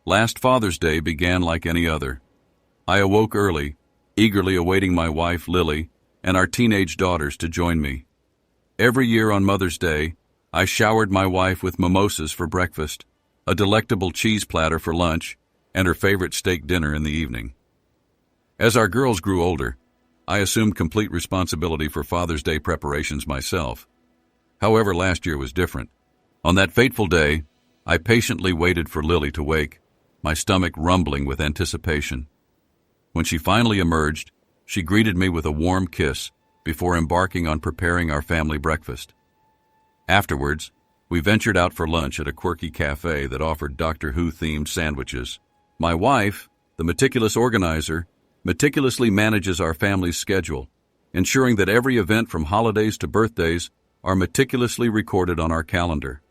Last Father's Day began like any other. I awoke early, eagerly awaiting my wife, Lily, and our teenage daughters to join me. Every year on Mother's Day, I showered my wife with mimosas for breakfast, a delectable cheese platter for lunch, and her favorite steak dinner in the evening. As our girls grew older, I assumed complete responsibility for Father's Day preparations myself. However, last year was different. On that fateful day, I patiently waited for Lily to wake, my stomach rumbling with anticipation. When she finally emerged, she greeted me with a warm kiss before embarking on preparing our family breakfast. Afterwards, we ventured out for lunch at a quirky cafe that offered Doctor Who-themed sandwiches. My wife, the meticulous organizer, meticulously manages our family's schedule, ensuring that every event from holidays to birthdays are meticulously recorded on our calendar.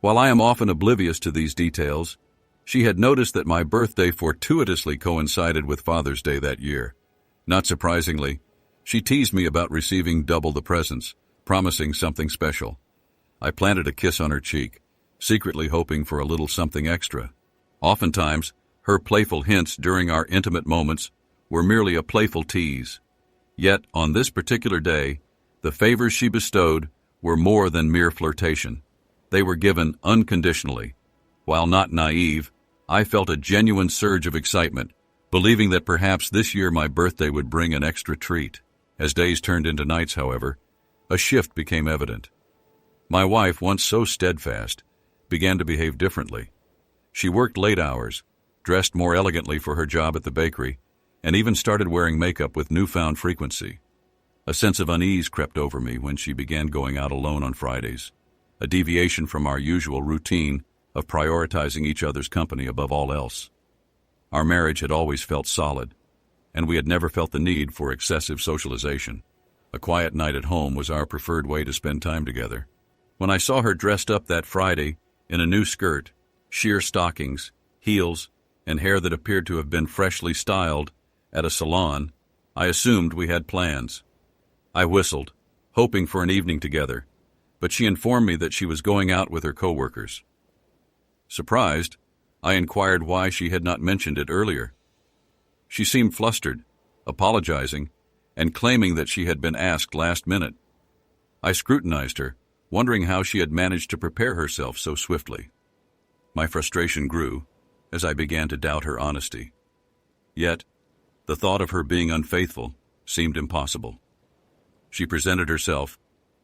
While I am often oblivious to these details, she had noticed that my birthday fortuitously coincided with Father's Day that year. Not surprisingly, she teased me about receiving double the presents, promising something special. I planted a kiss on her cheek, secretly hoping for a little something extra. Oftentimes, her playful hints during our intimate moments were merely a playful tease. Yet, on this particular day, the favors she bestowed were more than mere flirtation. They were given unconditionally. While not naive, I felt a genuine surge of excitement, believing that perhaps this year my birthday would bring an extra treat. As days turned into nights, however, a shift became evident. My wife, once so steadfast, began to behave differently. She worked late hours, dressed more elegantly for her job at the bakery, and even started wearing makeup with newfound frequency. A sense of unease crept over me when she began going out alone on Fridays, a deviation from our usual routine of prioritizing each other's company above all else. Our marriage had always felt solid, and we had never felt the need for excessive socialization. A quiet night at home was our preferred way to spend time together. When I saw her dressed up that Friday in a new skirt, sheer stockings, heels, and hair that appeared to have been freshly styled at a salon, I assumed we had plans. I whistled, hoping for an evening together, but she informed me that she was going out with her coworkers. Surprised, I inquired why she had not mentioned it earlier. She seemed flustered, apologizing, and claiming that she had been asked last minute. I scrutinized her, wondering how she had managed to prepare herself so swiftly. My frustration grew as I began to doubt her honesty. Yet, the thought of her being unfaithful seemed impossible. She presented herself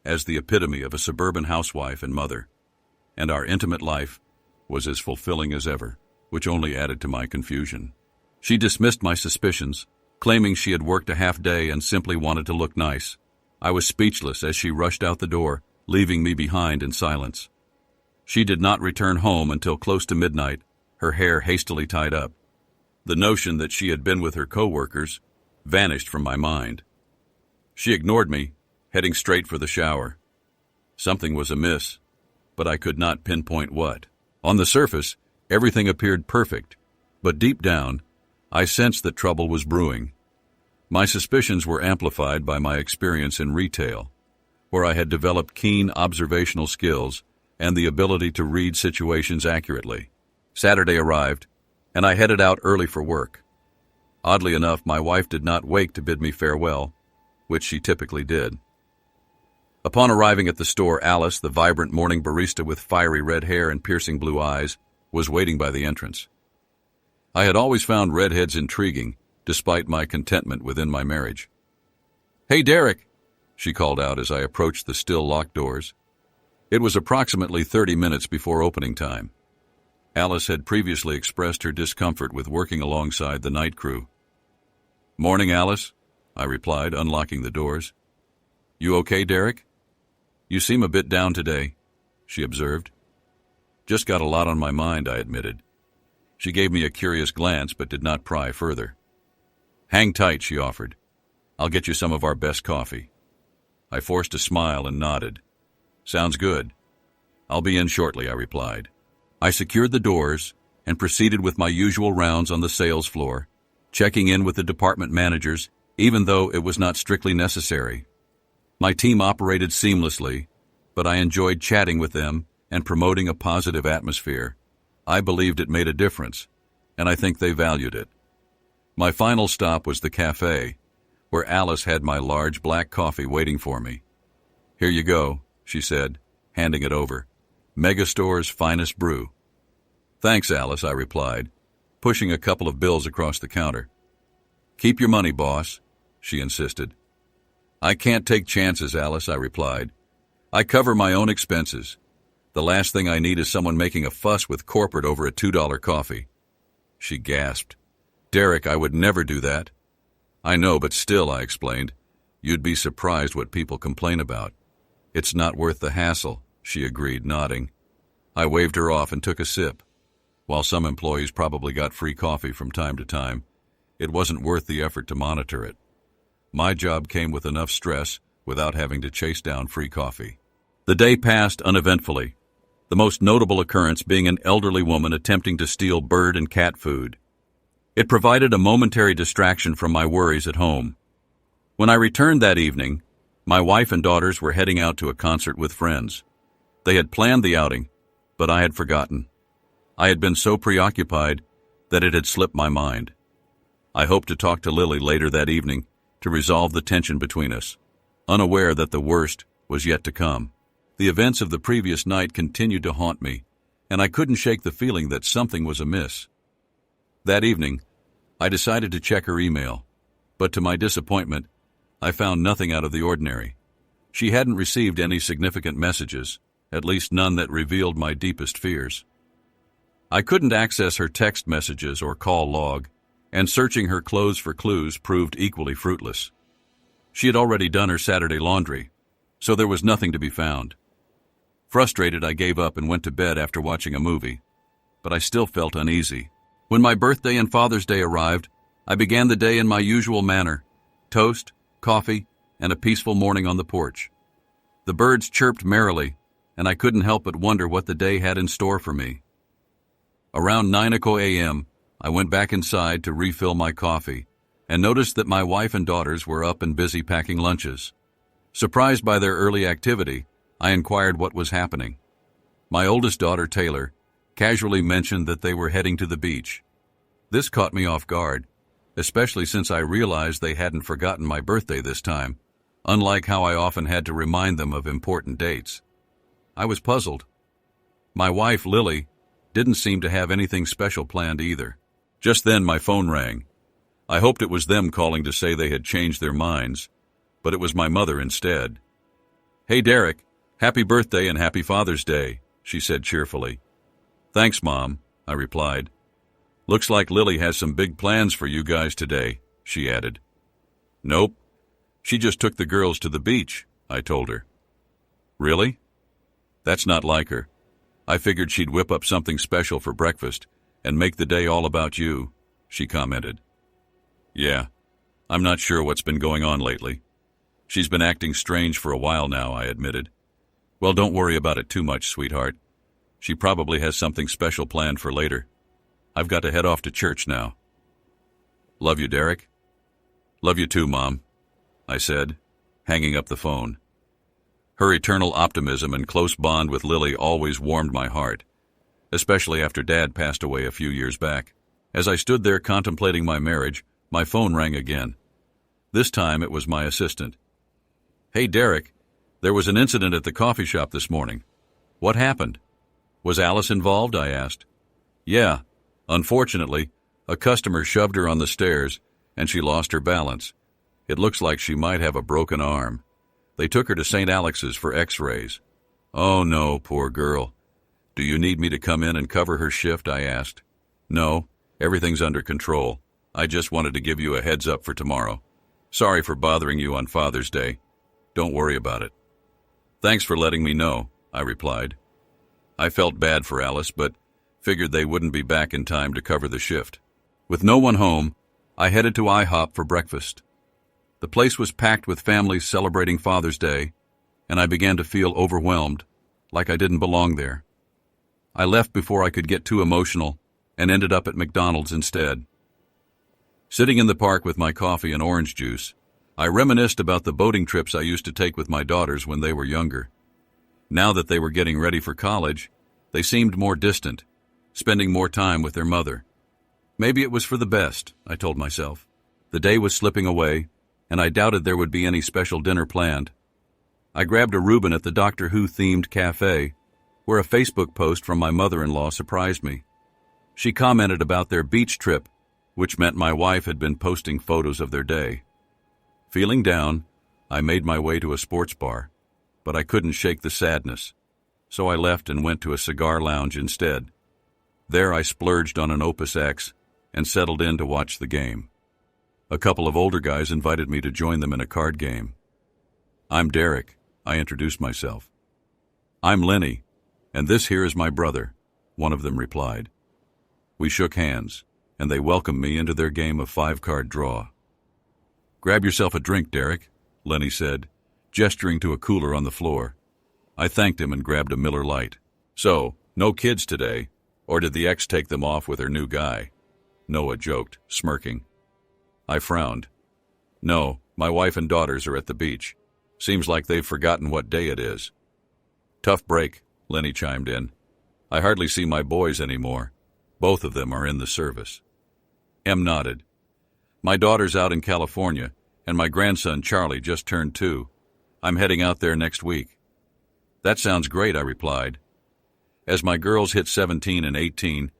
as the epitome of a suburban housewife and mother, and our intimate life was as fulfilling as ever, which only added to my confusion. She dismissed my suspicions, claiming she had worked a half day and simply wanted to look nice. I was speechless as she rushed out the door, leaving me behind in silence. She did not return home until close to midnight, her hair hastily tied up. The notion that she had been with her coworkers vanished from my mind. She ignored me, heading straight for the shower. Something was amiss, but I could not pinpoint what. On the surface, everything appeared perfect, but deep down, I sensed that trouble was brewing. My suspicions were amplified by my experience in retail, where I had developed keen observational skills and the ability to read situations accurately. Saturday arrived, and I headed out early for work. Oddly enough, my wife did not wake to bid me farewell, which she typically did. Upon arriving at the store, Alice, the vibrant morning barista with fiery red hair and piercing blue eyes, was waiting by the entrance. I had always found redheads intriguing, despite my contentment within my marriage. "Hey, Derek," she called out as I approached the still locked doors. It was approximately 30 minutes before opening time. Alice had previously expressed her discomfort with working alongside the night crew. "Morning, Alice," I replied, unlocking the doors. "You okay, Derek?" "You seem a bit down today," she observed. "Just got a lot on my mind," I admitted. She gave me a curious glance but did not pry further. "Hang tight," she offered. "I'll get you some of our best coffee." I forced a smile and nodded. "Sounds good. I'll be in shortly," I replied. I secured the doors and proceeded with my usual rounds on the sales floor, checking in with the department managers, even though it was not strictly necessary. My team operated seamlessly, but I enjoyed chatting with them and promoting a positive atmosphere. I believed it made a difference, and I think they valued it. My final stop was the cafe, where Alice had my large black coffee waiting for me. "Here you go," she said, handing it over. "Megastore's finest brew." "Thanks, Alice," I replied, pushing a couple of bills across the counter. "Keep your money, boss," she insisted. "I can't take chances, Alice," I replied. "I cover my own expenses. The last thing I need is someone making a fuss with corporate over a $2 coffee." She gasped. "Derek, I would never do that." "I know, but still," I explained, "you'd be surprised what people complain about." "It's not worth the hassle," she agreed, nodding. I waved her off and took a sip. While some employees probably got free coffee from time to time, it wasn't worth the effort to monitor it. My job came with enough stress without having to chase down free coffee. The day passed uneventfully, the most notable occurrence being an elderly woman attempting to steal bird and cat food. It provided a momentary distraction from my worries at home. When I returned that evening, my wife and daughters were heading out to a concert with friends. They had planned the outing, but I had forgotten. I had been so preoccupied that it had slipped my mind. I hoped to talk to Lily later that evening to resolve the tension between us, unaware that the worst was yet to come. The events of the previous night continued to haunt me, and I couldn't shake the feeling that something was amiss. That evening, I decided to check her email, but to my disappointment, I found nothing out of the ordinary. She hadn't received any significant messages, at least none that revealed my deepest fears. I couldn't access her text messages or call log, and searching her clothes for clues proved equally fruitless. She had already done her Saturday laundry, so there was nothing to be found. Frustrated, I gave up and went to bed after watching a movie, but I still felt uneasy. When my birthday and Father's Day arrived, I began the day in my usual manner: toast, coffee, and a peaceful morning on the porch. The birds chirped merrily, and I couldn't help but wonder what the day had in store for me. Around 9 a.m., I went back inside to refill my coffee and noticed that my wife and daughters were up and busy packing lunches. Surprised by their early activity, I inquired what was happening. My oldest daughter, Taylor, casually mentioned that they were heading to the beach. This caught me off guard, especially since I realized they hadn't forgotten my birthday this time, unlike how I often had to remind them of important dates. I was puzzled. My wife, Lily, didn't seem to have anything special planned either. Just then my phone rang. I hoped it was them calling to say they had changed their minds, but it was my mother instead. "Hey Derek, happy birthday and happy Father's Day," she said cheerfully. "Thanks, Mom," I replied. "Looks like Lily has some big plans for you guys today," she added. "Nope. She just took the girls to the beach," I told her. "Really? That's not like her. I figured she'd whip up something special for breakfast and make the day all about you," she commented. "Yeah, I'm not sure what's been going on lately. She's been acting strange for a while now," I admitted. "Well, don't worry about it too much, sweetheart. She probably has something special planned for later. I've got to head off to church now." "Love you, Derek." "Love you too, Mom," I said, hanging up the phone. Her eternal optimism and close bond with Lily always warmed my heart, especially after Dad passed away a few years back. As I stood there contemplating my marriage, my phone rang again. This time it was my assistant. "Hey, Derek, there was an incident at the coffee shop this morning. What happened?" "Was Alice involved?" I asked. "Yeah. Unfortunately, a customer shoved her on the stairs, and she lost her balance. It looks like she might have a broken arm. They took her to St. Alex's for x-rays." "Oh no, poor girl. Do you need me to come in and cover her shift?" I asked. "No, everything's under control. I just wanted to give you a heads up for tomorrow. Sorry for bothering you on Father's Day. Don't worry about it." "Thanks for letting me know," I replied. I felt bad for Alice, but figured they wouldn't be back in time to cover the shift. With no one home, I headed to IHOP for breakfast. The place was packed with families celebrating Father's Day, and I began to feel overwhelmed, like I didn't belong there. I left before I could get too emotional and ended up at McDonald's instead. Sitting in the park with my coffee and orange juice, I reminisced about the boating trips I used to take with my daughters when they were younger. Now that they were getting ready for college, they seemed more distant, spending more time with their mother. Maybe it was for the best, I told myself. The day was slipping away, and I doubted there would be any special dinner planned. I grabbed a Reuben at the Doctor Who-themed cafe, where a Facebook post from my mother-in-law surprised me. She commented about their beach trip, which meant my wife had been posting photos of their day. Feeling down, I made my way to a sports bar, but I couldn't shake the sadness, so I left and went to a cigar lounge instead. There I splurged on an Opus X and settled in to watch the game. A couple of older guys invited me to join them in a card game. "I'm Derek," I introduced myself. "I'm Lenny, and this here is my brother," one of them replied. We shook hands, and they welcomed me into their game of 5-card draw. "Grab yourself a drink, Derek," Lenny said, gesturing to a cooler on the floor. I thanked him and grabbed a Miller Lite. "So, no kids today, or did the ex take them off with her new guy?" Noah joked, smirking. I frowned. "No, my wife and daughters are at the beach. Seems like they've forgotten what day it is." "Tough break," Lenny chimed in. "I hardly see my boys anymore. Both of them are in the service." Em nodded. "My daughter's out in California, and my grandson Charlie just turned 2. I'm heading out there next week." "That sounds great," I replied. As my girls hit 17 and 18,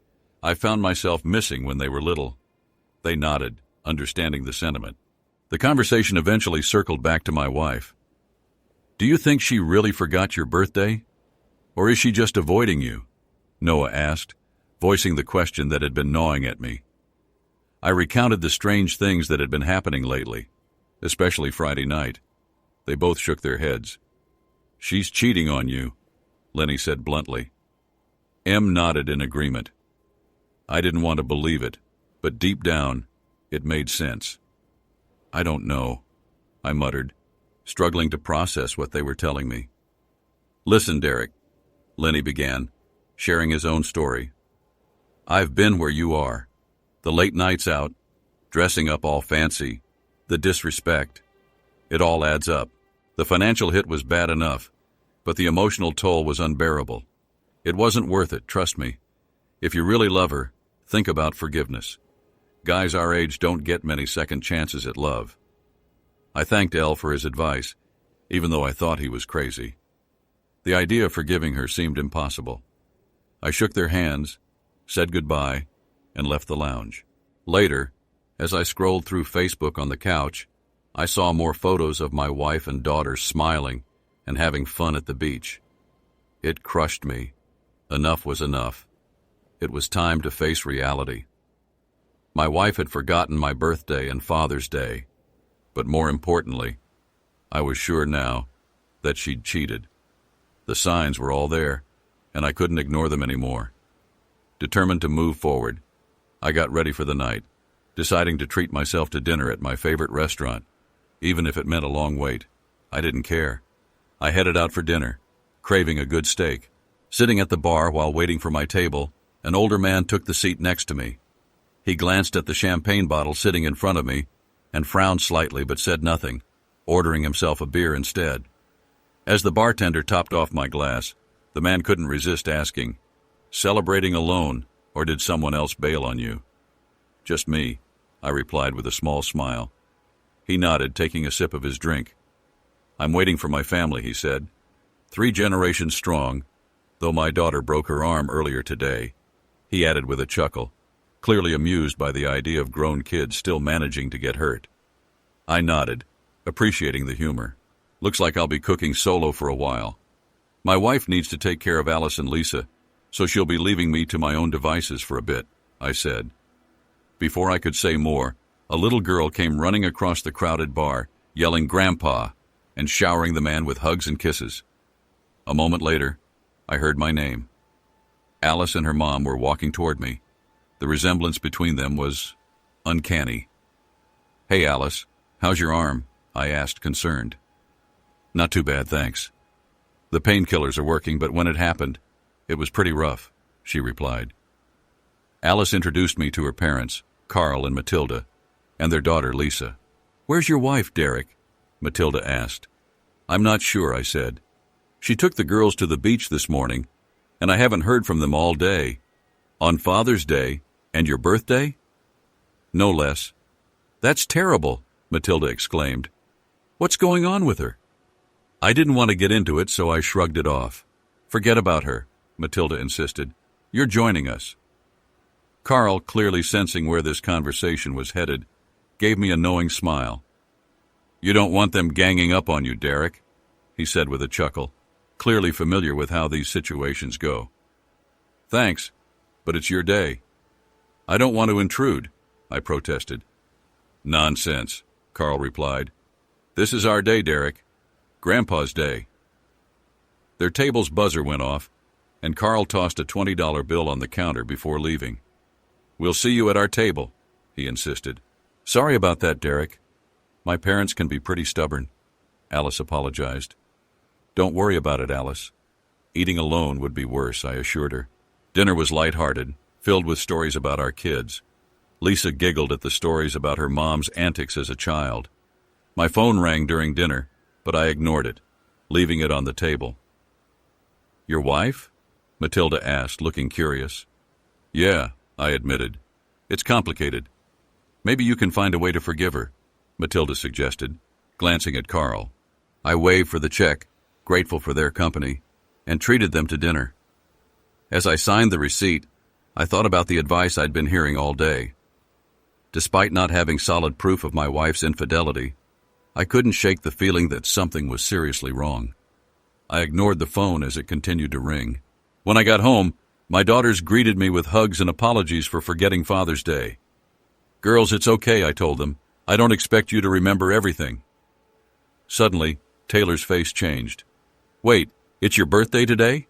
I found myself missing when they were little. They nodded, understanding the sentiment. The conversation eventually circled back to my wife. "Do you think she really forgot your birthday? Or is she just avoiding you?" Noah asked, voicing the question that had been gnawing at me. I recounted the strange things that had been happening lately, especially Friday night. They both shook their heads. "She's cheating on you," Lenny said bluntly. Em nodded in agreement. I didn't want to believe it, but deep down, it made sense. "I don't know," I muttered, struggling to process what they were telling me. "Listen, Derek," Lenny began, sharing his own story. "I've been where you are. The late nights out, dressing up all fancy, the disrespect. It all adds up. The financial hit was bad enough, but the emotional toll was unbearable. It wasn't worth it, trust me. If you really love her, think about forgiveness. Guys our age don't get many second chances at love." I thanked Elle for his advice, even though I thought he was crazy. The idea of forgiving her seemed impossible. I shook their hands, said goodbye, and left the lounge. Later, as I scrolled through Facebook on the couch, I saw more photos of my wife and daughter smiling and having fun at the beach. It crushed me. Enough was enough. It was time to face reality. My wife had forgotten my birthday and Father's Day, but more importantly, I was sure now that she'd cheated. The signs were all there, and I couldn't ignore them anymore. Determined to move forward, I got ready for the night, deciding to treat myself to dinner at my favorite restaurant, even if it meant a long wait. I didn't care. I headed out for dinner, craving a good steak. Sitting at the bar while waiting for my table, an older man took the seat next to me. He glanced at the champagne bottle sitting in front of me and frowned slightly but said nothing, ordering himself a beer instead. As the bartender topped off my glass, the man couldn't resist asking, "Celebrating alone, or did someone else bail on you?" "Just me," I replied with a small smile. He nodded, taking a sip of his drink. "I'm waiting for my family," he said. 3 generations strong, though my daughter broke her arm earlier today, he added with a chuckle, clearly amused by the idea of grown kids still managing to get hurt. I nodded, appreciating the humor. "Looks like I'll be cooking solo for a while. My wife needs to take care of Alice and Lisa, so she'll be leaving me to my own devices for a bit," I said. Before I could say more, a little girl came running across the crowded bar, yelling "Grandpa," and showering the man with hugs and kisses. A moment later, I heard my name. Alice and her mom were walking toward me. The resemblance between them was uncanny. "Hey, Alice, how's your arm?" I asked, concerned. "Not too bad, thanks. The painkillers are working, but when it happened, it was pretty rough," she replied. Alice introduced me to her parents, Carl and Matilda, and their daughter, Lisa. "Where's your wife, Derek?" Matilda asked. "I'm not sure," I said. "She took the girls to the beach this morning, and I haven't heard from them all day." On Father's Day and your birthday? No less. That's terrible, Matilda exclaimed. What's going on with her? I didn't want to get into it, so I shrugged it off. Forget about her, Matilda insisted. You're joining us. Carl, clearly sensing where this conversation was headed, gave me a knowing smile. You don't want them ganging up on you, Derek, he said with a chuckle, clearly familiar with how these situations go. Thanks, but it's your day. I don't want to intrude, I protested. Nonsense, Carl replied. This is our day, Derek. Grandpa's day. Their table's buzzer went off, and Carl tossed a $20 bill on the counter before leaving. We'll see you at our table, he insisted. Sorry about that, Derek. My parents can be pretty stubborn, Alice apologized. Don't worry about it, Alice. Eating alone would be worse, I assured her. Dinner was lighthearted, filled with stories about our kids. Lisa giggled at the stories about her mom's antics as a child. My phone rang during dinner, but I ignored it, leaving it on the table. Your wife? Matilda asked, looking curious. Yeah, I admitted. It's complicated. Maybe you can find a way to forgive her, Matilda suggested, glancing at Carl. I waved for the check, grateful for their company, and treated them to dinner. As I signed the receipt, I thought about the advice I'd been hearing all day. Despite not having solid proof of my wife's infidelity, I couldn't shake the feeling that something was seriously wrong. I ignored the phone as it continued to ring. When I got home, my daughters greeted me with hugs and apologies for forgetting Father's Day. Girls, it's okay, I told them. I don't expect you to remember everything. Suddenly, Taylor's face changed. Wait, it's your birthday today?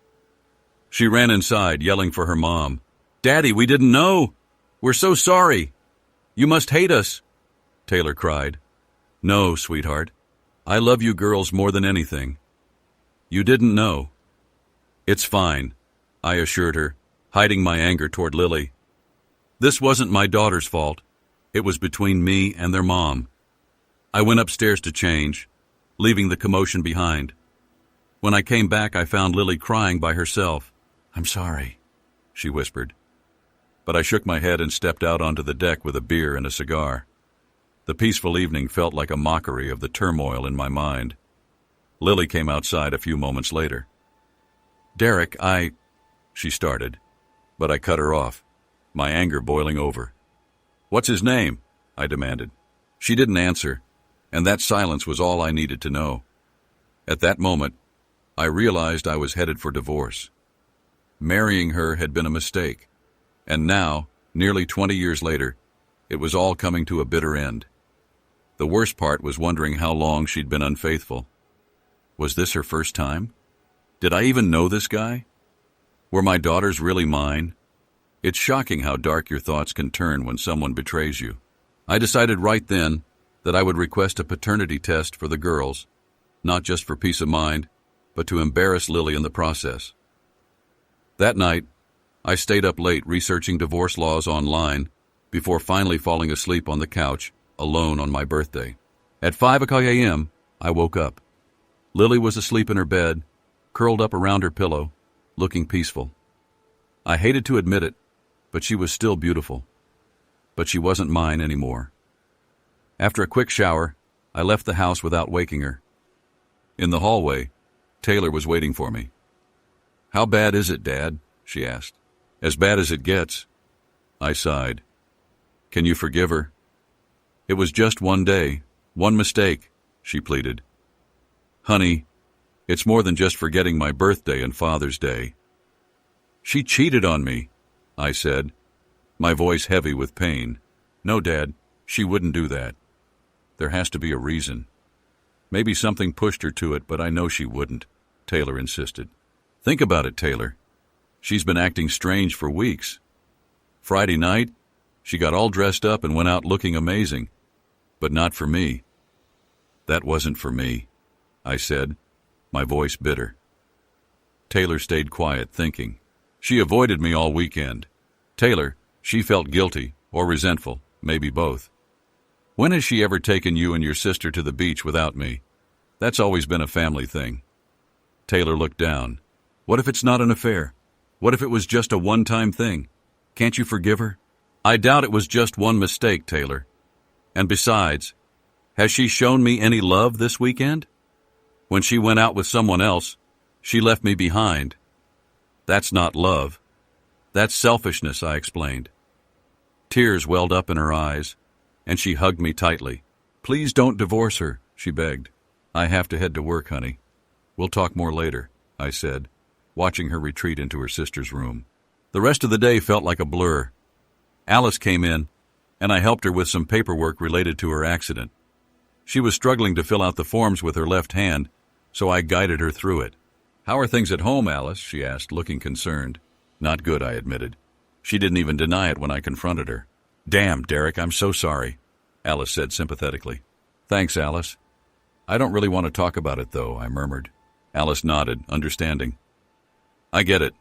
She ran inside, yelling for her mom. Daddy, we didn't know. We're so sorry. You must hate us, Taylor cried. No, sweetheart. I love you girls more than anything. You didn't know. It's fine, I assured her, hiding my anger toward Lily. This wasn't my daughter's fault. It was between me and their mom. I went upstairs to change, leaving the commotion behind. When I came back, I found Lily crying by herself. I'm sorry, she whispered. But I shook my head and stepped out onto the deck with a beer and a cigar. The peaceful evening felt like a mockery of the turmoil in my mind. Lily came outside a few moments later. Derek, she started, but I cut her off, my anger boiling over. What's his name? I demanded. She didn't answer, and that silence was all I needed to know. At that moment, I realized I was headed for divorce. Marrying her had been a mistake, and now, nearly 20 years later, it was all coming to a bitter end. The worst part was wondering how long she'd been unfaithful. Was this her first time? Did I even know this guy? Were my daughters really mine? It's shocking how dark your thoughts can turn when someone betrays you. I decided right then that I would request a paternity test for the girls, not just for peace of mind, but to embarrass Lily in the process. That night, I stayed up late researching divorce laws online before finally falling asleep on the couch, alone on my birthday. At 5 a.m., I woke up. Lily was asleep in her bed, curled up around her pillow, looking peaceful. I hated to admit it, but she was still beautiful. But she wasn't mine anymore. After a quick shower, I left the house without waking her. In the hallway, Taylor was waiting for me. How bad is it, Dad? She asked. As bad as it gets. I sighed. Can you forgive her? It was just one day, one mistake, she pleaded. Honey, it's more than just forgetting my birthday and Father's Day. She cheated on me, I said, my voice heavy with pain. No, Dad, she wouldn't do that. There has to be a reason. Maybe something pushed her to it, but I know she wouldn't, Taylor insisted. Think about it, Taylor. She's been acting strange for weeks. Friday night, she got all dressed up and went out looking amazing. But not for me. That wasn't for me, I said, my voice bitter. Taylor stayed quiet, thinking. She avoided me all weekend. Taylor, she felt guilty or resentful, maybe both. When has she ever taken you and your sister to the beach without me? That's always been a family thing. Taylor looked down. What if it's not an affair? What if it was just a one-time thing? Can't you forgive her? I doubt it was just one mistake, Taylor. And besides, has she shown me any love this weekend? When she went out with someone else, she left me behind. That's not love. That's selfishness, I explained. Tears welled up in her eyes, and she hugged me tightly. Please don't divorce her, she begged. I have to head to work, honey. We'll talk more later, I said, watching her retreat into her sister's room. The rest of the day felt like a blur. Alice came in, and I helped her with some paperwork related to her accident. She was struggling to fill out the forms with her left hand, so I guided her through it. How are things at home, Alice? She asked, looking concerned. Not good, I admitted. She didn't even deny it when I confronted her. Damn, Derek, I'm so sorry, Alice said sympathetically. Thanks, Alice. I don't really want to talk about it, though, I murmured. Alice nodded, understanding. I get it.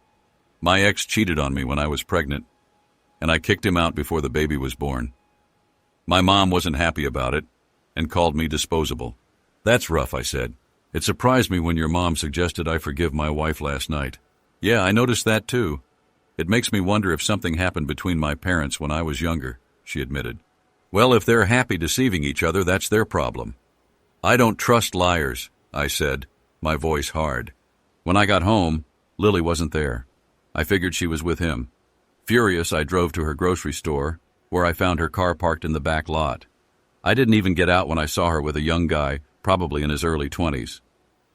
My ex cheated on me when I was pregnant, and I kicked him out before the baby was born. My mom wasn't happy about it and called me disposable. That's rough, I said. It surprised me when your mom suggested I forgive my wife last night. Yeah, I noticed that too. It makes me wonder if something happened between my parents when I was younger, she admitted. Well, if they're happy deceiving each other, that's their problem. I don't trust liars, I said, my voice hard. When I got home, Lily wasn't there. I figured she was with him. Furious, I drove to her grocery store, where I found her car parked in the back lot. I didn't even get out when I saw her with a young guy, probably in his early 20s.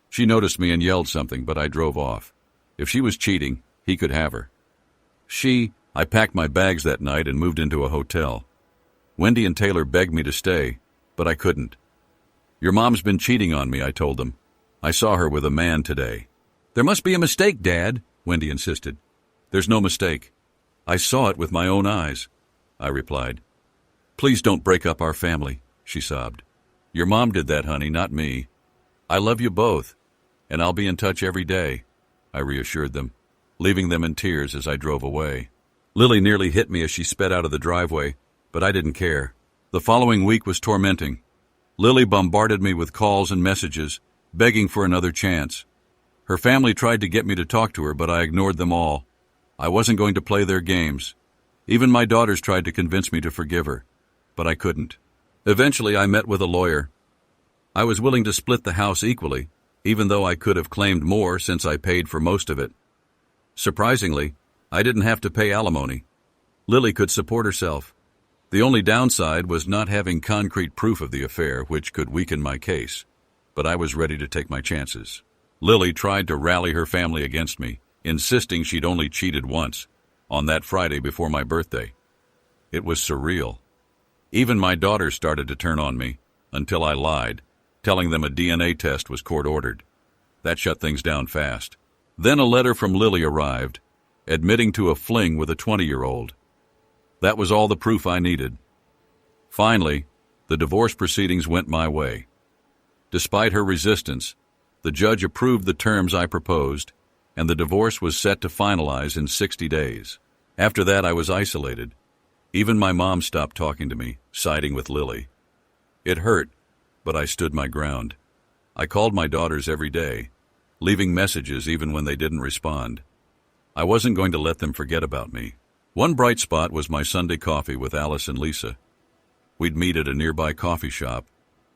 She noticed me and yelled something, but I drove off. If she was cheating, he could have her. I packed my bags that night and moved into a hotel. Wendy and Taylor begged me to stay, but I couldn't. Your mom's been cheating on me, I told them. I saw her with a man today. There must be a mistake, Dad, Wendy insisted. There's no mistake. I saw it with my own eyes, I replied. Please don't break up our family, she sobbed. Your mom did that, honey, not me. I love you both, and I'll be in touch every day, I reassured them, leaving them in tears as I drove away. Lily nearly hit me as she sped out of the driveway, but I didn't care. The following week was tormenting. Lily bombarded me with calls and messages, begging for another chance. Her family tried to get me to talk to her, but I ignored them all. I wasn't going to play their games. Even my daughters tried to convince me to forgive her, but I couldn't. Eventually, I met with a lawyer. I was willing to split the house equally, even though I could have claimed more since I paid for most of it. Surprisingly, I didn't have to pay alimony. Lily could support herself. The only downside was not having concrete proof of the affair, which could weaken my case. But I was ready to take my chances. Lily tried to rally her family against me, insisting she'd only cheated once, on that Friday before my birthday. It was surreal. Even my daughters started to turn on me, until I lied, telling them a DNA test was court-ordered. That shut things down fast. Then a letter from Lily arrived, admitting to a fling with a 20-year-old. That was all the proof I needed. Finally, the divorce proceedings went my way. Despite her resistance, the judge approved the terms I proposed, and the divorce was set to finalize in 60 days. After that, I was isolated. Even my mom stopped talking to me, siding with Lily. It hurt, but I stood my ground. I called my daughters every day, leaving messages even when they didn't respond. I wasn't going to let them forget about me. One bright spot was my Sunday coffee with Alice and Lisa. We'd meet at a nearby coffee shop,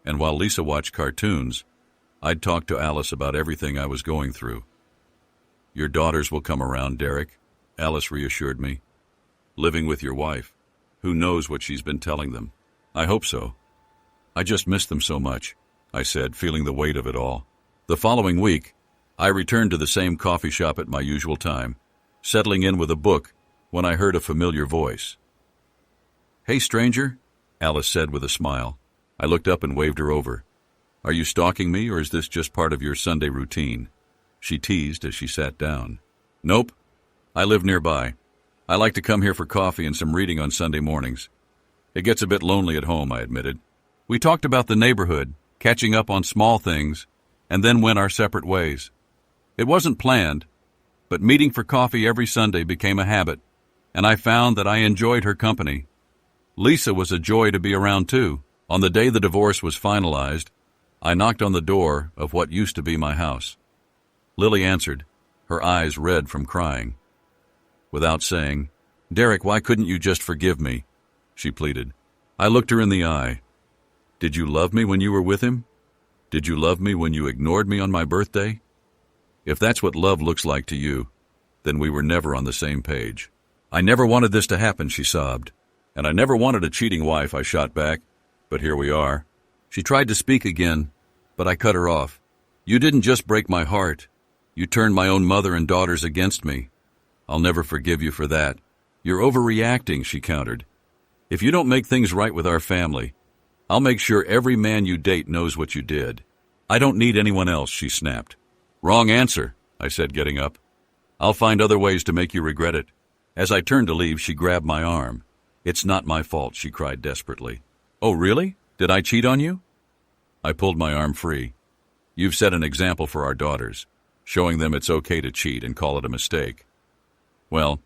and while Lisa watched cartoons, I'd talk to Alice about everything I was going through. Your daughters will come around, Derek, Alice reassured me. Living with your wife. Who knows what she's been telling them? I hope so. I just miss them so much, I said, feeling the weight of it all. The following week, I returned to the same coffee shop at my usual time, settling in with a book when I heard a familiar voice. Hey, stranger, Alice said with a smile. I looked up and waved her over. Are you stalking me, or is this just part of your Sunday routine? She teased as she sat down. Nope. I live nearby. I like to come here for coffee and some reading on Sunday mornings. It gets a bit lonely at home, I admitted. We talked about the neighborhood, catching up on small things, and then went our separate ways. It wasn't planned, but meeting for coffee every Sunday became a habit, and I found that I enjoyed her company. Lisa was a joy to be around, too. On the day the divorce was finalized, I knocked on the door of what used to be my house. Lily answered, her eyes red from crying. Without saying, Derek, why couldn't you just forgive me? She pleaded. I looked her in the eye. Did you love me when you were with him? Did you love me when you ignored me on my birthday? If that's what love looks like to you, then we were never on the same page. I never wanted this to happen, she sobbed. And I never wanted a cheating wife, I shot back. But here we are. She tried to speak again, but I cut her off. You didn't just break my heart. You turned my own mother and daughters against me. I'll never forgive you for that. You're overreacting, she countered. If you don't make things right with our family, I'll make sure every man you date knows what you did. I don't need anyone else, she snapped. Wrong answer, I said, getting up. I'll find other ways to make you regret it. As I turned to leave, she grabbed my arm. It's not my fault, she cried desperately. Oh, really? Did I cheat on you? I pulled my arm free. You've set an example for our daughters, showing them it's okay to cheat and call it a mistake. Well,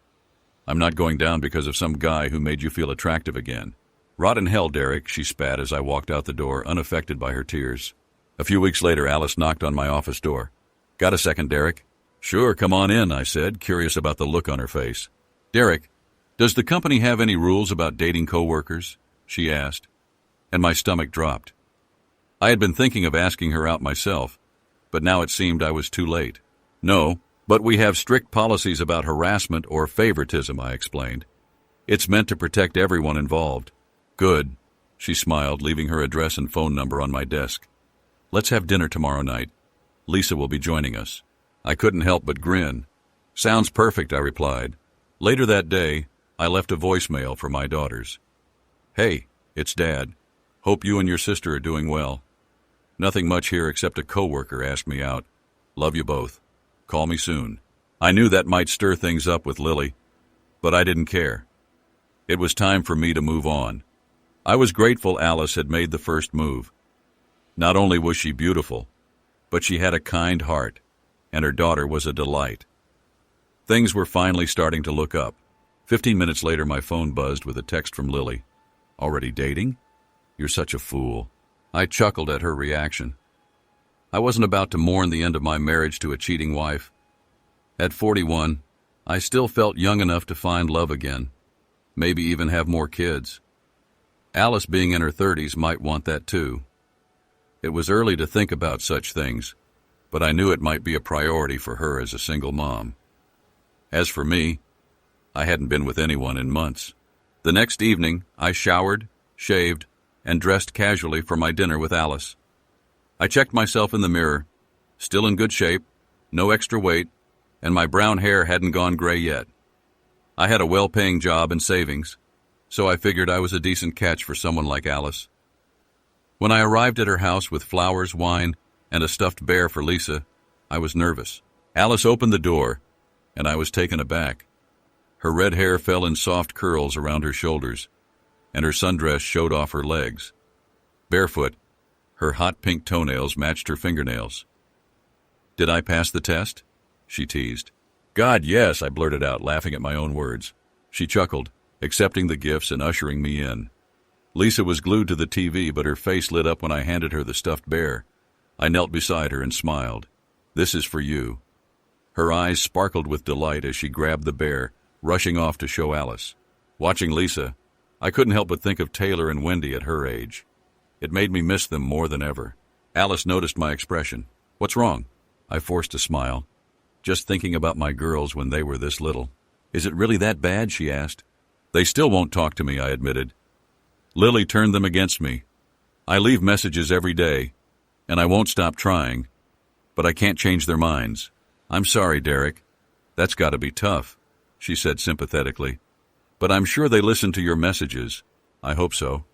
I'm not going down because of some guy who made you feel attractive again. Rot in hell, Derek, she spat as I walked out the door, unaffected by her tears. A few weeks later, Alice knocked on my office door. Got a second, Derek? Sure, come on in, I said, curious about the look on her face. Derek, does the company have any rules about dating coworkers? She asked, and my stomach dropped. I had been thinking of asking her out myself, but now it seemed I was too late. No, but we have strict policies about harassment or favoritism, I explained. It's meant to protect everyone involved. Good, she smiled, leaving her address and phone number on my desk. Let's have dinner tomorrow night. Lisa will be joining us. I couldn't help but grin. Sounds perfect, I replied. Later that day, I left a voicemail for my daughters. Hey, it's Dad. Hope you and your sister are doing well. Nothing much here except a coworker asked me out. Love you both. Call me soon. I knew that might stir things up with Lily, but I didn't care. It was time for me to move on. I was grateful Alice had made the first move. Not only was she beautiful, but she had a kind heart, and her daughter was a delight. Things were finally starting to look up. 15 minutes later, my phone buzzed with a text from Lily. Already dating? You're such a fool. I chuckled at her reaction. I wasn't about to mourn the end of my marriage to a cheating wife. At 41, I still felt young enough to find love again, maybe even have more kids. Alice, being in her 30s, might want that too. It was early to think about such things, but I knew it might be a priority for her as a single mom. As for me, I hadn't been with anyone in months. The next evening, I showered, shaved, and dressed casually for my dinner with Alice. I checked myself in the mirror, still in good shape, no extra weight, and my brown hair hadn't gone gray yet. I had a well-paying job and savings, so I figured I was a decent catch for someone like Alice. When I arrived at her house with flowers, wine, and a stuffed bear for Lisa, I was nervous. Alice opened the door, and I was taken aback. Her red hair fell in soft curls around her shoulders, and her sundress showed off her legs. Barefoot, her hot pink toenails matched her fingernails. Did I pass the test? She teased. God, yes, I blurted out, laughing at my own words. She chuckled, accepting the gifts and ushering me in. Lisa was glued to the TV, but her face lit up when I handed her the stuffed bear. I knelt beside her and smiled. This is for you. Her eyes sparkled with delight as she grabbed the bear, rushing off to show Alice. Watching Lisa, I couldn't help but think of Taylor and Wendy at her age. It made me miss them more than ever. Alice noticed my expression. What's wrong? I forced a smile. Just thinking about my girls when they were this little. Is it really that bad? She asked. They still won't talk to me, I admitted. Lily turned them against me. I leave messages every day, and I won't stop trying, but I can't change their minds. I'm sorry, Derek. That's got to be tough, she said sympathetically. But I'm sure they listen to your messages. I hope so.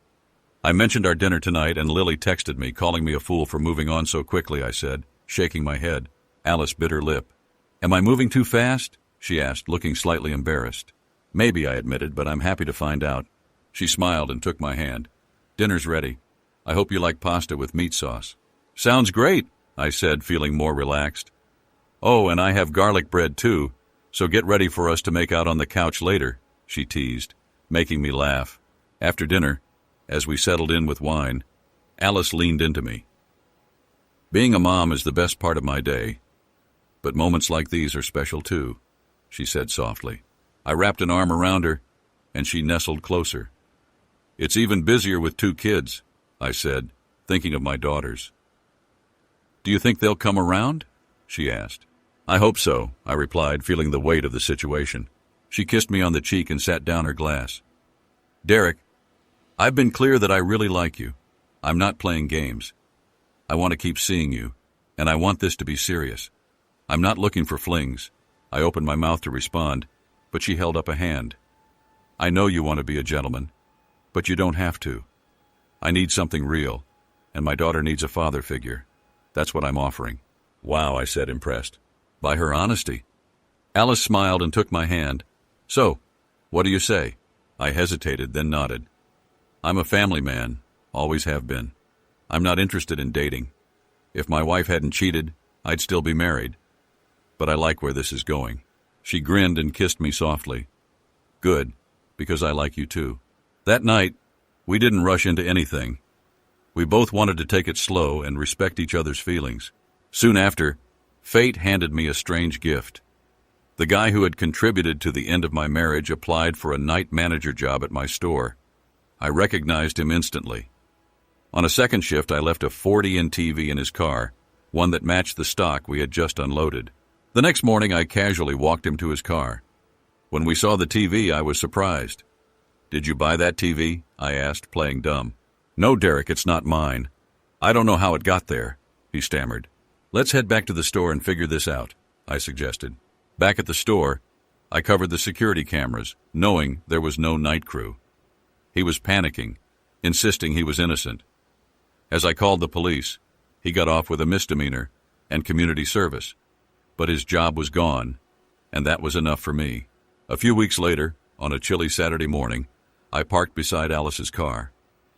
I mentioned our dinner tonight, and Lily texted me, calling me a fool for moving on so quickly, I said, shaking my head. Alice bit her lip. Am I moving too fast? She asked, looking slightly embarrassed. Maybe, I admitted, but I'm happy to find out. She smiled and took my hand. Dinner's ready. I hope you like pasta with meat sauce. Sounds great, I said, feeling more relaxed. Oh, and I have garlic bread too, so get ready for us to make out on the couch later, she teased, making me laugh. After dinner, as we settled in with wine, Alice leaned into me. Being a mom is the best part of my day, but moments like these are special too, she said softly. I wrapped an arm around her, and she nestled closer. "It's even busier with 2 kids," I said, thinking of my daughters. "Do you think they'll come around?" she asked. "I hope so," I replied, feeling the weight of the situation. She kissed me on the cheek and sat down her glass. "Derek, I've been clear that I really like you. I'm not playing games. I want to keep seeing you, and I want this to be serious. I'm not looking for flings." I opened my mouth to respond, but she held up a hand. "I know you want to be a gentleman, but you don't have to. I need something real, and my daughter needs a father figure. That's what I'm offering." "Wow," I said, impressed by her honesty. Alice smiled and took my hand. "So, what do you say?" I hesitated, then nodded. "I'm a family man, always have been. I'm not interested in dating. If my wife hadn't cheated, I'd still be married. But I like where this is going." She grinned and kissed me softly. "Good, because I like you too." That night, we didn't rush into anything. We both wanted to take it slow and respect each other's feelings. Soon after, fate handed me a strange gift. The guy who had contributed to the end of my marriage applied for a night manager job at my store. I recognized him instantly. On a second shift, I left a 40-inch TV in his car, one that matched the stock we had just unloaded. The next morning, I casually walked him to his car. When we saw the TV, I was surprised. "Did you buy that TV?" I asked, playing dumb. "No, Derek, it's not mine. I don't know how it got there," he stammered. "Let's head back to the store and figure this out," I suggested. Back at the store, I covered the security cameras, knowing there was no night crew. He was panicking, insisting he was innocent. As I called the police, he got off with a misdemeanor and community service. But his job was gone, and that was enough for me. A few weeks later, on a chilly Saturday morning, I parked beside Alice's car.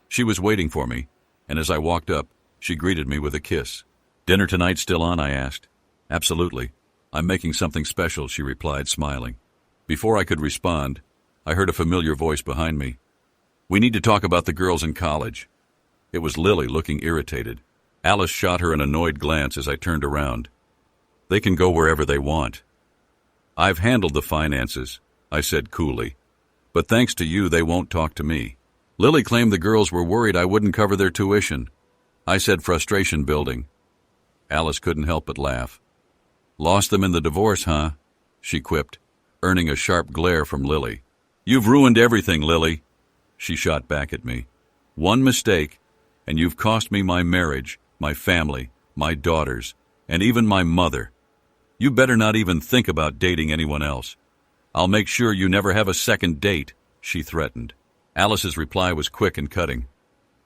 She was waiting for me, and as I walked up, she greeted me with a kiss. "Dinner tonight still on?" I asked. "Absolutely. I'm making something special," she replied, smiling. Before I could respond, I heard a familiar voice behind me. "We need to talk about the girls in college." It was Lily, looking irritated. Alice shot her an annoyed glance as I turned around. "They can go wherever they want." "I've handled the finances," I said coolly. "But thanks to you, they won't talk to me." Lily claimed the girls were worried I wouldn't cover their tuition. I said frustration building. Alice couldn't help but laugh. "Lost them in the divorce, huh?" she quipped, earning a sharp glare from Lily. "You've ruined everything, Lily," she shot back at me. "One mistake, and you've cost me my marriage, my family, my daughters, and even my mother. You better not even think about dating anyone else. I'll make sure you never have a second date," she threatened. Alice's reply was quick and cutting.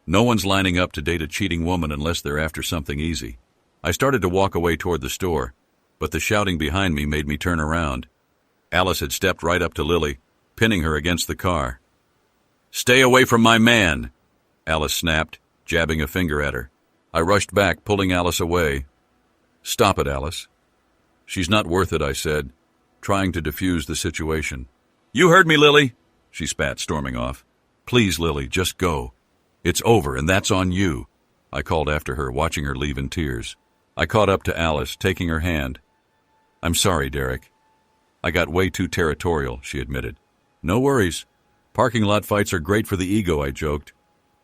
"No one's lining up to date a cheating woman unless they're after something easy." I started to walk away toward the store, but the shouting behind me made me turn around. Alice had stepped right up to Lily, pinning her against the car. "Stay away from my man," Alice snapped, jabbing a finger at her. I rushed back, pulling Alice away. "Stop it, Alice." "She's not worth it," I said, trying to defuse the situation. "You heard me, Lily," she spat, storming off. "Please, Lily, just go. It's over, and that's on you," I called after her, watching her leave in tears. I caught up to Alice, taking her hand. "I'm sorry, Derek. I got way too territorial," she admitted. "No worries. Parking lot fights are great for the ego," I joked,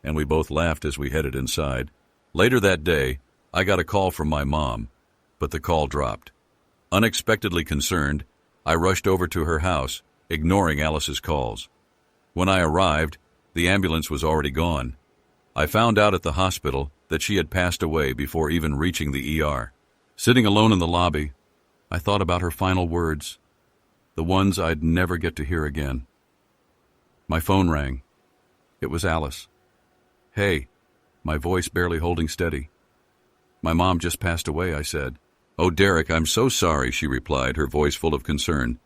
and we both laughed as we headed inside. Later that day, I got a call from my mom, but the call dropped. Unexpectedly concerned, I rushed over to her house, ignoring Alice's calls. When I arrived, the ambulance was already gone. I found out at the hospital that she had passed away before even reaching the ER. Sitting alone in the lobby, I thought about her final words, the ones I'd never get to hear again. My phone rang. It was Alice. "Hey," my voice barely holding steady. "My mom just passed away," I said. "Oh, Derek, I'm so sorry," she replied, her voice full of concern.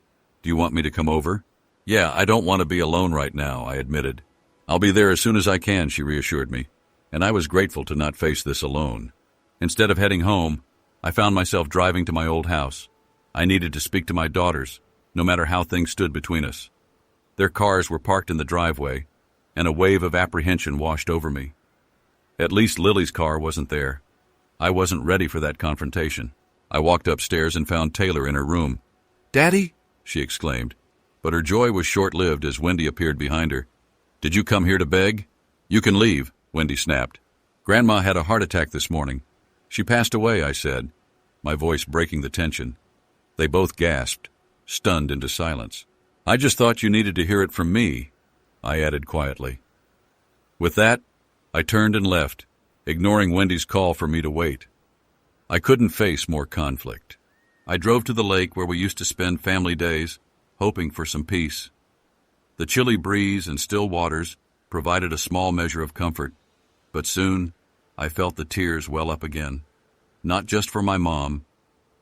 "Do you want me to come over?" "Yeah, I don't want to be alone right now," I admitted. "I'll be there as soon as I can," she reassured me, and I was grateful to not face this alone. Instead of heading home, I found myself driving to my old house. I needed to speak to my daughters, no matter how things stood between us. Their cars were parked in the driveway, and a wave of apprehension washed over me. At least Lily's car wasn't there. I wasn't ready for that confrontation. I walked upstairs and found Taylor in her room. "Daddy?" she exclaimed. But her joy was short-lived as Wendy appeared behind her. "Did you come here to beg?" "You can leave," Wendy snapped. "Grandma had a heart attack this morning." "She passed away," I said, my voice breaking the tension. They both gasped, stunned into silence. "I just thought you needed to hear it from me," I added quietly. With that, I turned and left, ignoring Wendy's call for me to wait. I couldn't face more conflict. I drove to the lake where we used to spend family days, hoping for some peace. The chilly breeze and still waters provided a small measure of comfort, but soon I felt the tears well up again, not just for my mom,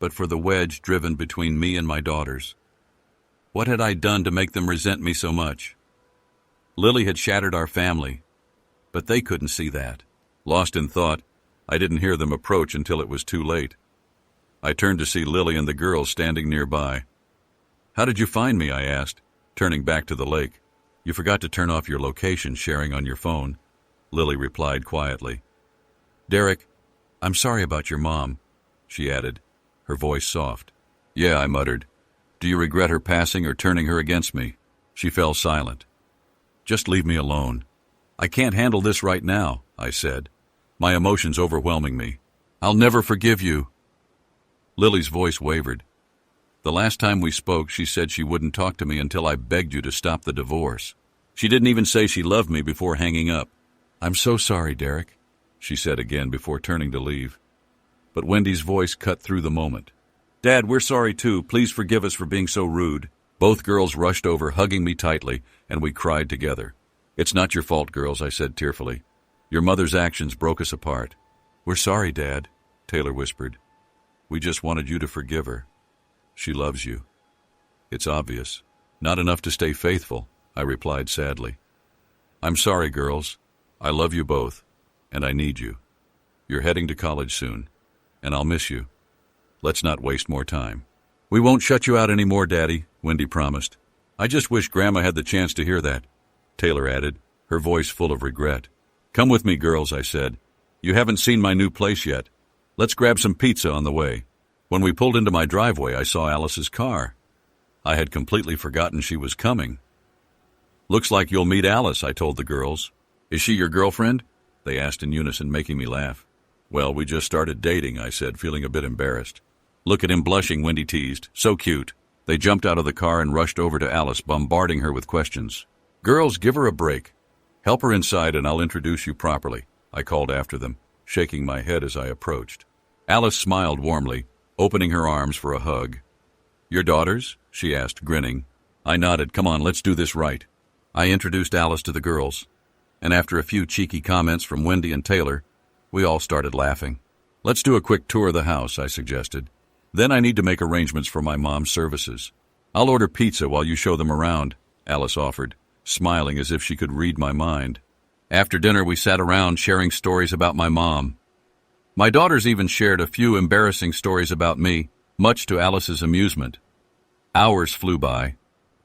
but for the wedge driven between me and my daughters. What had I done to make them resent me so much? Lily had shattered our family, but they couldn't see that. Lost in thought, I didn't hear them approach until it was too late. I turned to see Lily and the girls standing nearby. "How did you find me?" I asked, turning back to the lake. "You forgot to turn off your location sharing on your phone," Lily replied quietly. "Derek, I'm sorry about your mom," she added, her voice soft. "Yeah," I muttered. "Do you regret her passing or turning her against me?" She fell silent. "Just leave me alone. I can't handle this right now," I said, my emotions overwhelming me. "I'll never forgive you." Lily's voice wavered. "The last time we spoke, she said she wouldn't talk to me until I begged you to stop the divorce. She didn't even say she loved me before hanging up." "I'm so sorry, Derek," she said again before turning to leave. But Wendy's voice cut through the moment. "Dad, we're sorry too. Please forgive us for being so rude." Both girls rushed over, hugging me tightly, and we cried together. "It's not your fault, girls," I said tearfully. "Your mother's actions broke us apart." "We're sorry, Dad," Taylor whispered. "We just wanted you to forgive her. She loves you." "It's obvious. Not enough to stay faithful," I replied sadly. "I'm sorry, girls. I love you both, and I need you. You're heading to college soon, and I'll miss you. Let's not waste more time." "We won't shut you out anymore, Daddy," Wendy promised. "I just wish Grandma had the chance to hear that," Taylor added, her voice full of regret. "Come with me, girls," I said. "You haven't seen my new place yet. Let's grab some pizza on the way." When we pulled into my driveway, I saw Alice's car. I had completely forgotten she was coming. "Looks like you'll meet Alice," I told the girls. "Is she your girlfriend?" they asked in unison, making me laugh. "Well, we just started dating," I said, feeling a bit embarrassed. "Look at him blushing," Wendy teased. "So cute." They jumped out of the car and rushed over to Alice, bombarding her with questions. "Girls, give her a break. Help her inside and I'll introduce you properly," I called after them, shaking my head as I approached. Alice smiled warmly, opening her arms for a hug. "Your daughters?" she asked, grinning. I nodded. "Come on, let's do this right." I introduced Alice to the girls, and after a few cheeky comments from Wendy and Taylor, we all started laughing. "Let's do a quick tour of the house," I suggested. "Then I need to make arrangements for my mom's services." "I'll order pizza while you show them around," Alice offered, smiling as if she could read my mind. After dinner, we sat around sharing stories about my mom. My daughters even shared a few embarrassing stories about me, much to Alice's amusement. Hours flew by,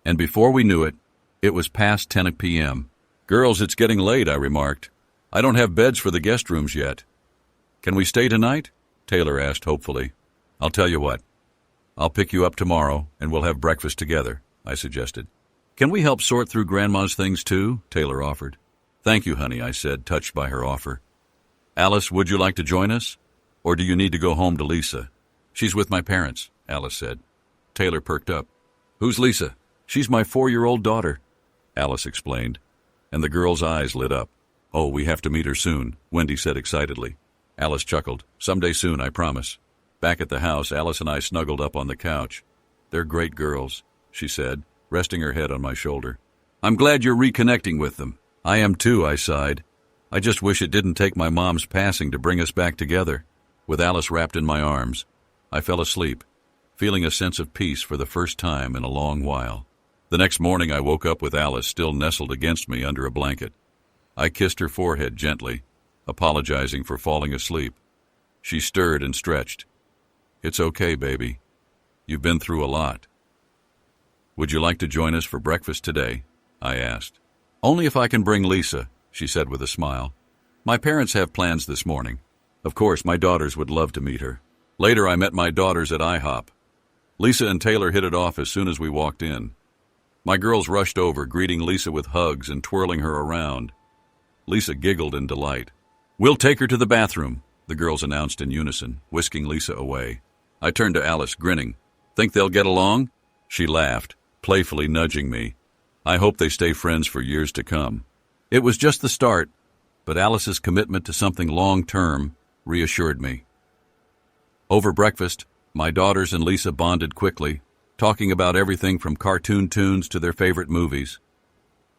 and before we knew it, it was past 10 p.m. "Girls, it's getting late," I remarked. "I don't have beds for the guest rooms yet." "Can we stay tonight?" Taylor asked hopefully. "I'll tell you what. I'll pick you up tomorrow, and we'll have breakfast together," I suggested. "Can we help sort through Grandma's things too?" Taylor offered. "Thank you, honey," I said, touched by her offer. "Alice, would you like to join us? Or do you need to go home to Lisa?" "She's with my parents," Alice said. Taylor perked up. "Who's Lisa?" "She's my 4-year-old daughter," Alice explained, and the girl's eyes lit up. "Oh, we have to meet her soon," Wendy said excitedly. Alice chuckled. "Someday soon, I promise." Back at the house, Alice and I snuggled up on the couch. "They're great girls," she said, resting her head on my shoulder. "I'm glad you're reconnecting with them." "I am too," I sighed. "I just wish it didn't take my mom's passing to bring us back together." With Alice wrapped in my arms, I fell asleep, feeling a sense of peace for the first time in a long while. The next morning I woke up with Alice still nestled against me under a blanket. I kissed her forehead gently, apologizing for falling asleep. She stirred and stretched. "It's okay, baby. You've been through a lot." "Would you like to join us for breakfast today?" I asked. "Only if I can bring Lisa," she said with a smile. "My parents have plans this morning. Of course, my daughters would love to meet her." Later, I met my daughters at IHOP. Lisa and Taylor hit it off as soon as we walked in. My girls rushed over, greeting Lisa with hugs and twirling her around. Lisa giggled in delight. "We'll take her to the bathroom," the girls announced in unison, whisking Lisa away. I turned to Alice, grinning. "Think they'll get along?" She laughed, playfully nudging me. "I hope they stay friends for years to come." It was just the start, but Alice's commitment to something long-term reassured me. Over breakfast, my daughters and Lisa bonded quickly, talking about everything from cartoon tunes to their favorite movies.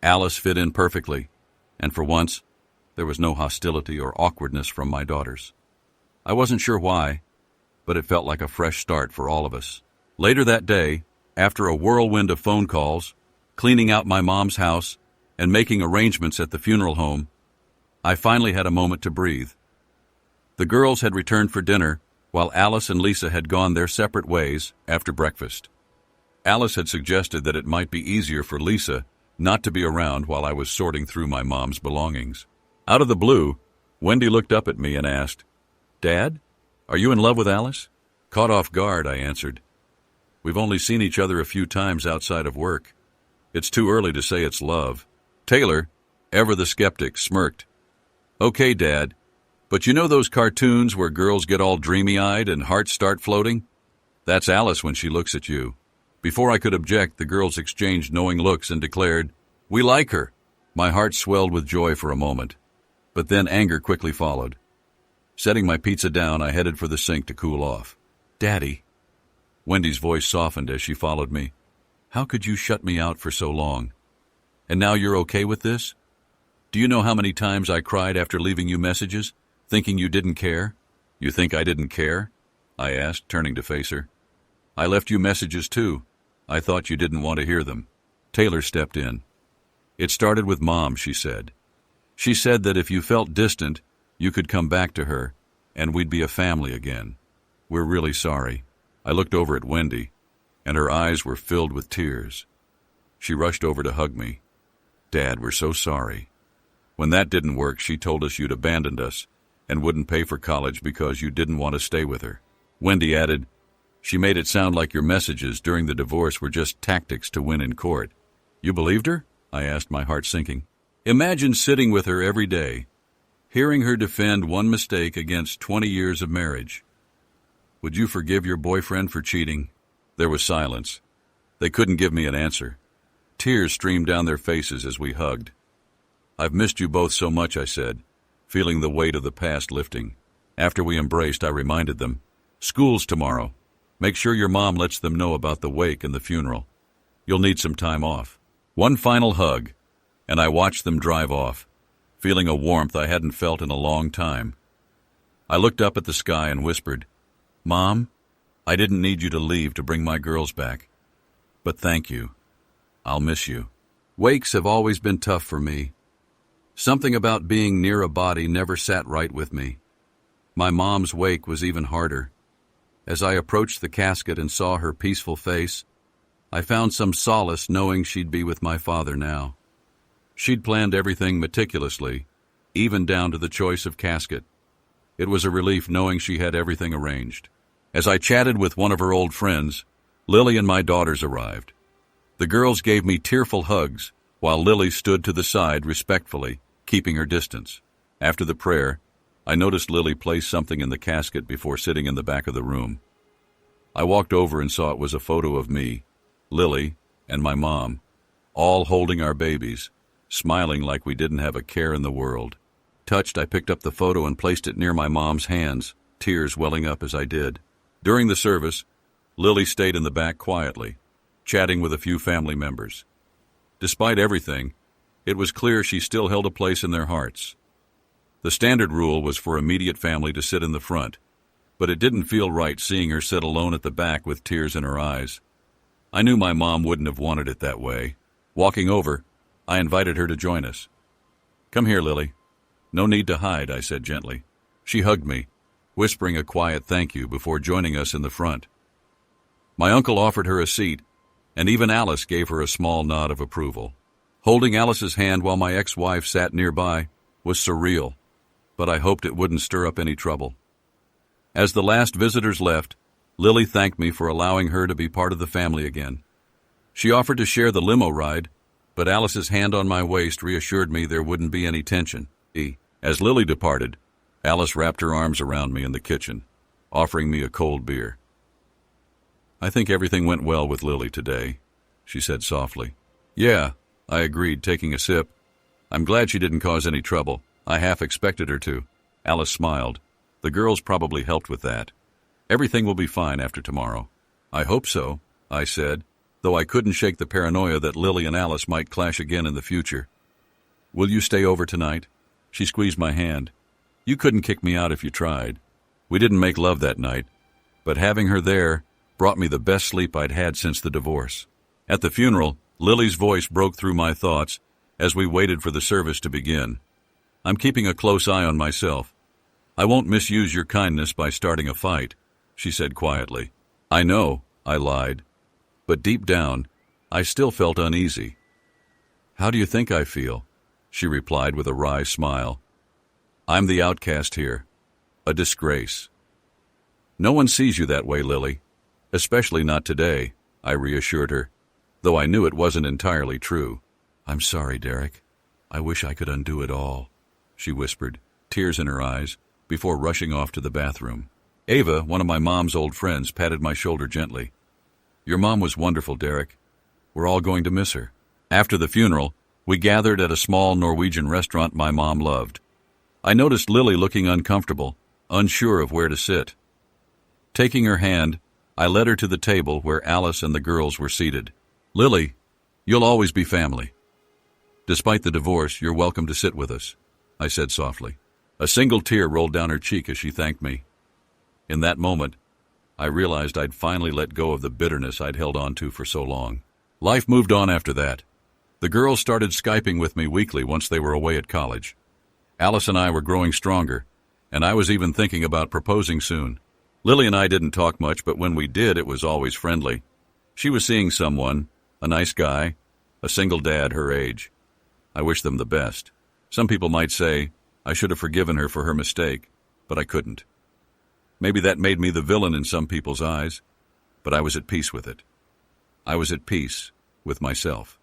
Alice fit in perfectly, and for once, there was no hostility or awkwardness from my daughters. I wasn't sure why, but it felt like a fresh start for all of us. Later that day, after a whirlwind of phone calls, cleaning out my mom's house, and making arrangements at the funeral home, I finally had a moment to breathe. The girls had returned for dinner, while Alice and Lisa had gone their separate ways after breakfast. Alice had suggested that it might be easier for Lisa not to be around while I was sorting through my mom's belongings. Out of the blue, Wendy looked up at me and asked, "Dad, are you in love with Alice?" Caught off guard, I answered. "We've only seen each other a few times outside of work. It's too early to say it's love." Taylor, ever the skeptic, smirked. "Okay, Dad, but you know those cartoons where girls get all dreamy-eyed and hearts start floating? That's Alice when she looks at you." Before I could object, the girls exchanged knowing looks and declared, "We like her." My heart swelled with joy for a moment, but then anger quickly followed. Setting my pizza down, I headed for the sink to cool off. "Daddy," Wendy's voice softened as she followed me, "how could you shut me out for so long? And now you're okay with this? Do you know how many times I cried after leaving you messages, thinking you didn't care?" "You think I didn't care?" I asked, turning to face her. "I left you messages too. I thought you didn't want to hear them." Taylor stepped in. "It started with Mom," she said. "She said that if you felt distant, you could come back to her, and we'd be a family again. We're really sorry." I looked over at Wendy, and her eyes were filled with tears. She rushed over to hug me. "Dad, we're so sorry. When that didn't work, she told us you'd abandoned us and wouldn't pay for college because you didn't want to stay with her." Wendy added, "She made it sound like your messages during the divorce were just tactics to win in court." "You believed her?" I asked, my heart sinking. Imagine sitting with her every day, hearing her defend one mistake against 20 years of marriage. "Would you forgive your boyfriend for cheating?" There was silence. They couldn't give me an answer. Tears streamed down their faces as we hugged. "I've missed you both so much," I said, feeling the weight of the past lifting. After we embraced, I reminded them, "School's tomorrow. Make sure your mom lets them know about the wake and the funeral. You'll need some time off." One final hug, and I watched them drive off, feeling a warmth I hadn't felt in a long time. I looked up at the sky and whispered, "Mom, I didn't need you to leave to bring my girls back. But thank you. I'll miss you." Wakes have always been tough for me. Something about being near a body never sat right with me. My mom's wake was even harder. As I approached the casket and saw her peaceful face, I found some solace knowing she'd be with my father now. She'd planned everything meticulously, even down to the choice of casket. It was a relief knowing she had everything arranged. As I chatted with one of her old friends, Lily and my daughters arrived. The girls gave me tearful hugs, while Lily stood to the side respectfully, keeping her distance. After the prayer, I noticed Lily place something in the casket before sitting in the back of the room. I walked over and saw it was a photo of me, Lily, and my mom, all holding our babies, smiling like we didn't have a care in the world. Touched, I picked up the photo and placed it near my mom's hands, tears welling up as I did. During the service, Lily stayed in the back quietly, chatting with a few family members. Despite everything, it was clear she still held a place in their hearts. The standard rule was for immediate family to sit in the front, but it didn't feel right seeing her sit alone at the back with tears in her eyes. I knew my mom wouldn't have wanted it that way. Walking over, I invited her to join us. "Come here, Lily." "No need to hide," I said gently. She hugged me, whispering a quiet thank you before joining us in the front. My uncle offered her a seat, and even Alice gave her a small nod of approval. Holding Alice's hand while my ex-wife sat nearby was surreal, but I hoped it wouldn't stir up any trouble. As the last visitors left, Lily thanked me for allowing her to be part of the family again. She offered to share the limo ride, but Alice's hand on my waist reassured me there wouldn't be any tension. As Lily departed, Alice wrapped her arms around me in the kitchen, offering me a cold beer. "I think everything went well with Lily today," she said softly. "Yeah," I agreed, taking a sip. "I'm glad she didn't cause any trouble. I half expected her to." Alice smiled. "The girls probably helped with that. Everything will be fine after tomorrow." "I hope so," I said, though I couldn't shake the paranoia that Lily and Alice might clash again in the future. "Will you stay over tonight?" She squeezed my hand. "You couldn't kick me out if you tried." We didn't make love that night, but having her there brought me the best sleep I'd had since the divorce. At the funeral, Lily's voice broke through my thoughts as we waited for the service to begin. "I'm keeping a close eye on myself. I won't misuse your kindness by starting a fight," she said quietly. "I know," I lied, but deep down, I still felt uneasy. "How do you think I feel?" she replied with a wry smile. "I'm the outcast here, a disgrace." "No one sees you that way, Lily, especially not today," I reassured her, though I knew it wasn't entirely true. "I'm sorry, Derek. I wish I could undo it all," she whispered, tears in her eyes, before rushing off to the bathroom. Ava, one of my mom's old friends, patted my shoulder gently. "Your mom was wonderful, Derek. We're all going to miss her." After the funeral, we gathered at a small Norwegian restaurant my mom loved. I noticed Lily looking uncomfortable, unsure of where to sit. Taking her hand, I led her to the table where Alice and the girls were seated. "Lily, you'll always be family. Despite the divorce, you're welcome to sit with us," I said softly. A single tear rolled down her cheek as she thanked me. In that moment, I realized I'd finally let go of the bitterness I'd held on to for so long. Life moved on after that. The girls started Skyping with me weekly once they were away at college. Alice and I were growing stronger, and I was even thinking about proposing soon. Lily and I didn't talk much, but when we did, it was always friendly. She was seeing someone, a nice guy, a single dad her age. I wish them the best. Some people might say I should have forgiven her for her mistake, but I couldn't. Maybe that made me the villain in some people's eyes, but I was at peace with it. I was at peace with myself.